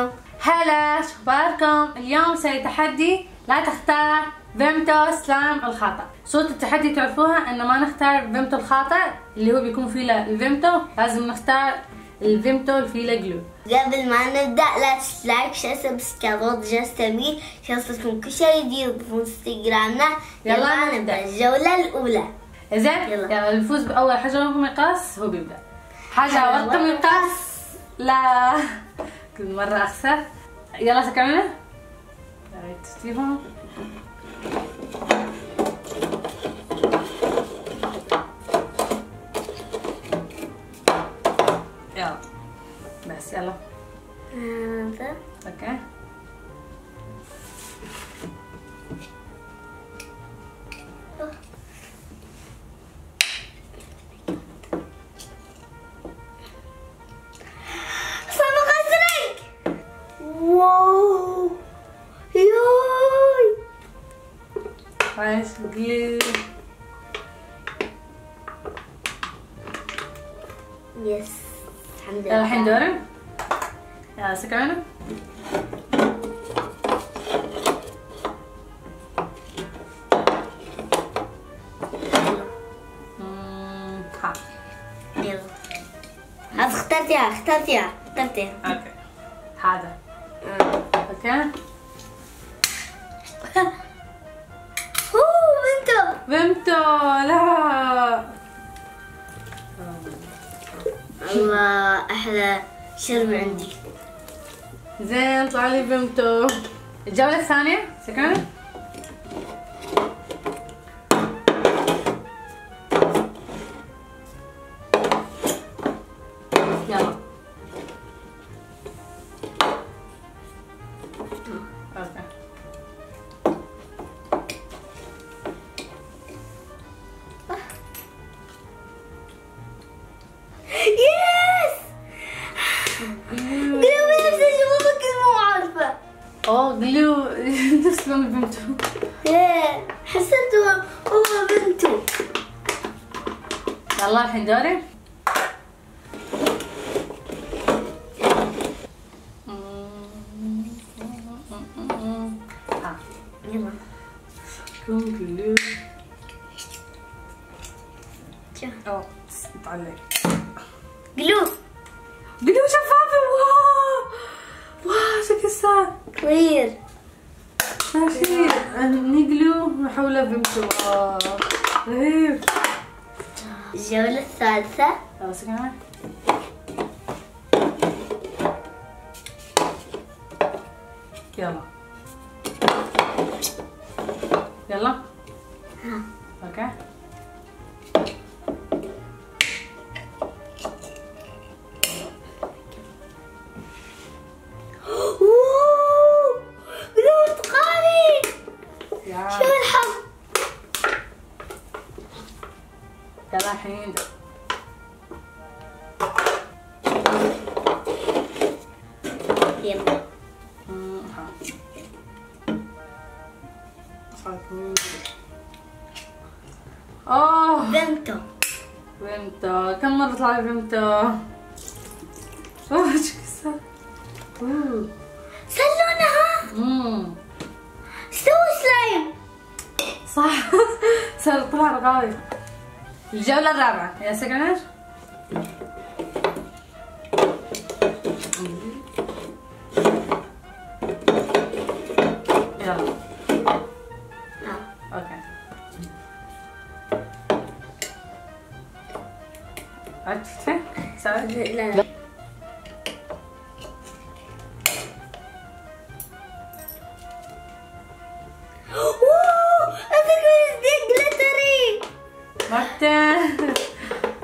عليكم. هلا، شو اخباركم؟ اليوم سوي تحدي لا تختار فيمتو سلايم الخاطئ. صورة التحدي تعرفوها انه ما نختار فيمتو الخاطئ اللي هو بيكون فيه الفيمتو، لازم نختار الفيمتو اللي فيه جلو. قبل ما نبدأ لا تنسوا لايك شير سبسكرايب جستمي يوصلكم كل شيء جديد في انستغرامنا. يلا نبدأ الجولة الأولى. زين يلا اللي يفوز بأول حجر مقاس هو بيبدأ. حجر ورقة مقاس. لا كل مرة أخسر. يلا سكرنا. تشتيهم. يلا بس يلا. اوكي. واو ياي عايش جلو. يس الحمد لله. الحين دوري. يلا سكرنا. يلا هذا اخترتيها. اوكي هذا. اوكي. فيمتو. لا الله احلى شرب عندي. زين طلع لي فيمتو. الجولة الثانية سكرنا. يلا. اوكي. يس جلو نفس الشغل كنت مو عارفة. اوه جلو نفس لون الفيمتو. حسيته هو فيمتو. يلا الحين دوري. يلا كون جلو. شوف طلع جلو شفافة. واو شكل صار كبير. ماشي نقلو نحوله فيمتو. واو رهيب. الجولة الثالثة. يلا سكرنا. يلا يلا. اوكي. شو الحظ. يلا الحين يلا اوه فيمتو. كم مرة طلع لي فيمتو؟ اوه شو صار؟ سلونها. استوى سلايم. صح صار طلع رغاية. الجولة الرابعة يا سكرنر. يلا. اوكي. عرفتي؟ سوي؟ لا مرتين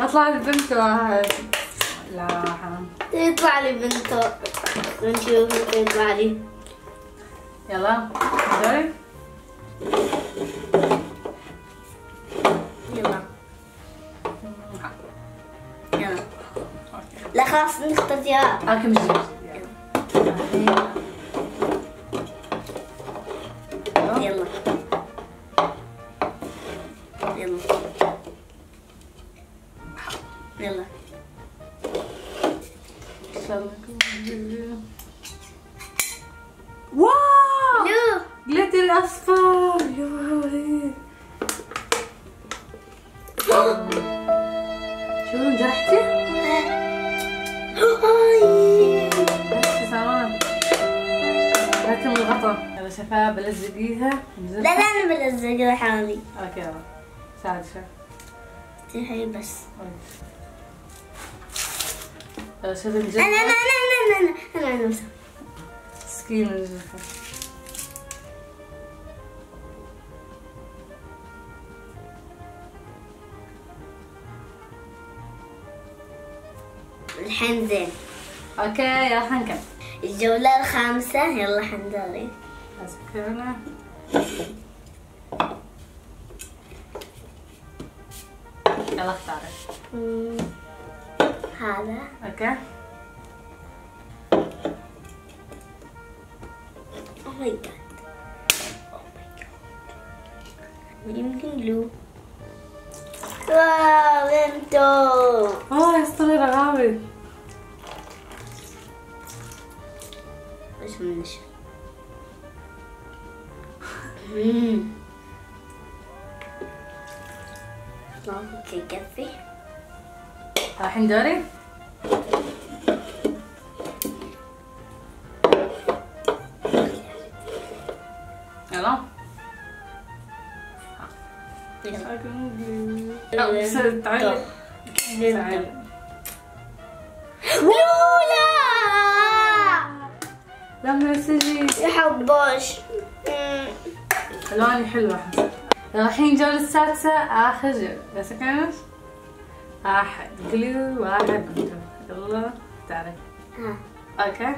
اطلع لي فيمتو واحد. لا حرام. يطلع لي فيمتو. نشوف يطلع لي. يلا دوري. يلا لا خلاص نختار يا اوكي مش يلا يلا يلا التحدي الأصفر. يا ولي شو نجحتي؟ بس سامان هاتي من الغطا. يلا شفاء بلزقيها. لا انا بلزق حالي. اوكي يلا ساعد شوي. هي بس. يلا شوفي نجحتي. انا سكين نجحتي. الحين زين. اوكي يلا حنكمل. الجولة الخامسة يلا حندوري. اسكرنا. يلا اختاري. هذا. اوكي. اوه ماي جاد. يمكن جلو. واو فيمتو. يا اسطوري رغاوي. ايش من نشر. اوكي كفي. الحين دوري. يلا. تعالي. لولا لما تجي يحبوش. الواني حلوة. الحين الجولة السادسة آخر جولة. بس كانت واحد جلو واحد فيمتو. يلا تعالي. اوكي.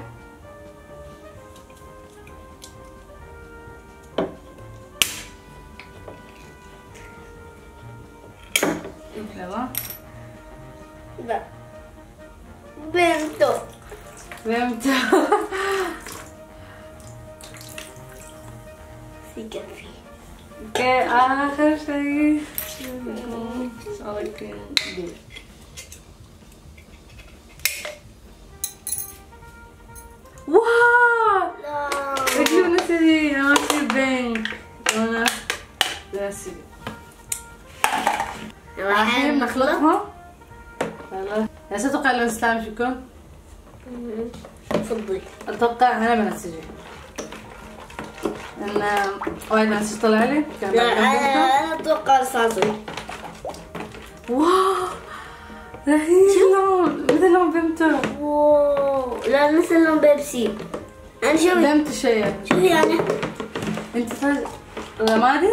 يلا. لا فيمتو. فيمتو. في كفي. اوكي آخر شيء. واو. رجلي نسيتي. أنا ماشي بينك. أنا نسيتي. الحين نخلطهم. يلا. يا تتوقع لون السلايم شو يكون؟ تفضلي. اتوقع انا بنسجي. لان وايد بنسجي طلع لي. لا انا اتوقع رصاصي. واو رهيب. لون مثل لون فيمتو. واو لا مثل لون بيبسي. انا شوفي. فيمتو شوية. شوفي انا. انت رمادي؟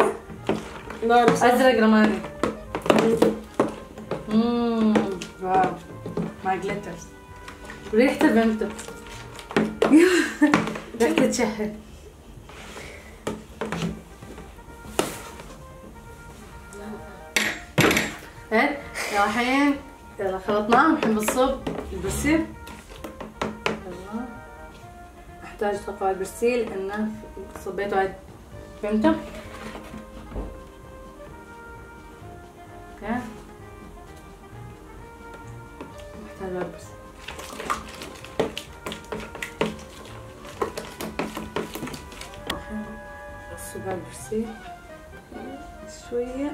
لا ازرق رمادي. واو ماي جليترز. ريحته فيمتو. ريحته تشهد. هيك الحين يلا خلطناه. الحين بنصب البرسيل. يلا احتاج اتوقع البرسيل لانه صبيت وايد فيمتو. اوكي محتاج وايد برسيل. الصب على البرسيل شوية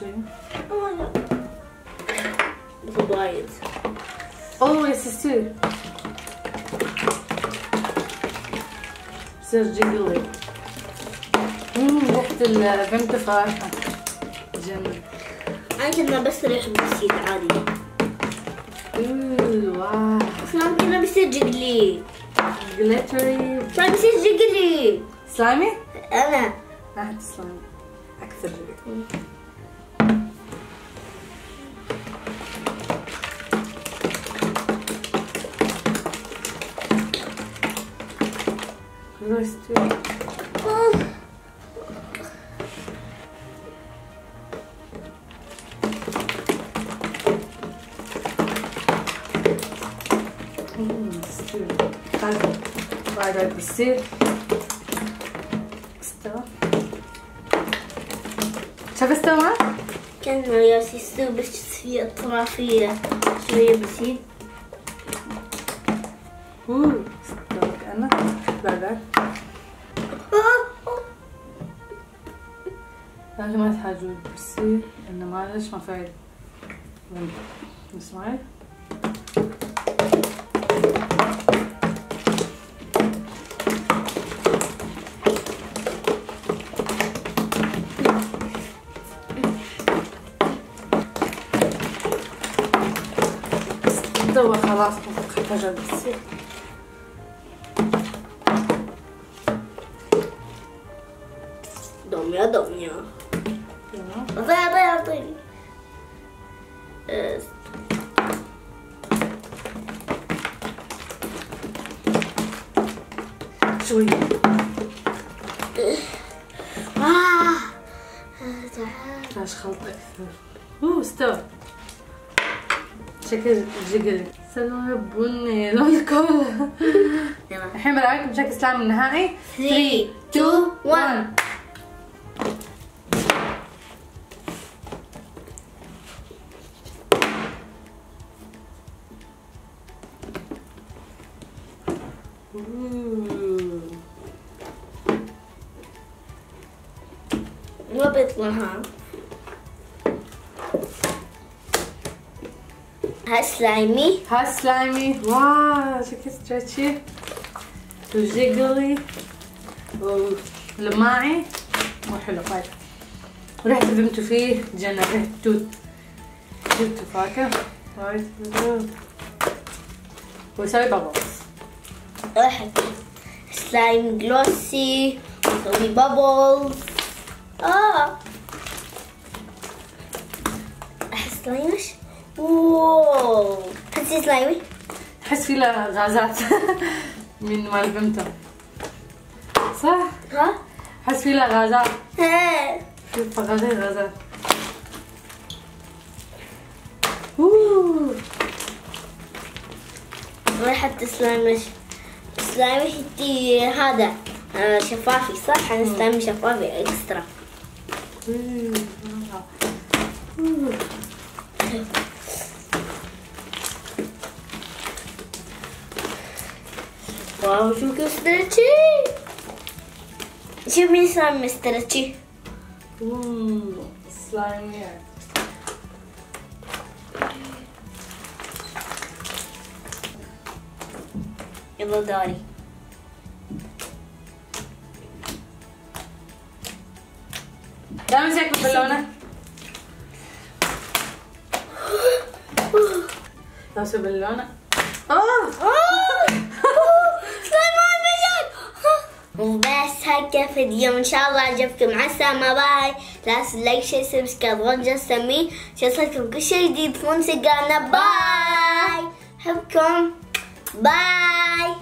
شوية. بصب وايد. اوه يصير يصير جيجلي. ريحة الفيمتو فاتحة جنن. انا كنا بس ريحة بسيط عادي. واو اصلا كنا بيصير جيجلي. جليتري. كان بيصير جيجلي. سلايمي؟ انا واحد سلايمي اكثر جيجلي. بعد بالسير استوى. شايف استوى؟ كان ياس يستوي بس في اطرافية شوية بسيط. استوى كأنه بعد لكن ما تحتاجون بصير انه معلش ما فايد. اسمعي تو خلاص محتاجة بصير. دمية أعطيني شوي. ليش خلط أكثر؟ استوى. شكل جقل سلون بني لون الكولا. الحين برايكم بشكل سلايم النهائي. 3 2 1. ما بيطلع ها سلايمي. واو شكل ستريتشي وجيجلي ولماعي وحلو وايد. وريحة الفيمتو فيه جنة، ريحة توت فاكهة وايد حلو. ويسوي بابلز. ريحة سلايم جلوسي ويسوي بابلز. أحس سلايمش. واو حسي سلايمي. أحس فيه له غازات من مال فيمتو صح؟ ها؟ أحس فيه له غازات. في فغازات غازات. ريحة سلايمش. سلايمي هدي هذا شفافي صح؟ أنا سلايمي شفافي إكسترا. واو شو ستريتشي. شوف مين سلايم ستريتشي. سلايمي. يلا داري. دائما زيك بالبالونة. لابسة بالبالونة. وبس هكا فيديو ان شاء الله عجبكم. مع السلامة باي. لا تنسوا لايك شير سبسكرايب وجرس التنبيه عشان يوصلكم كل شيء جديد في انستغرامنا. باي. احبكم. باي.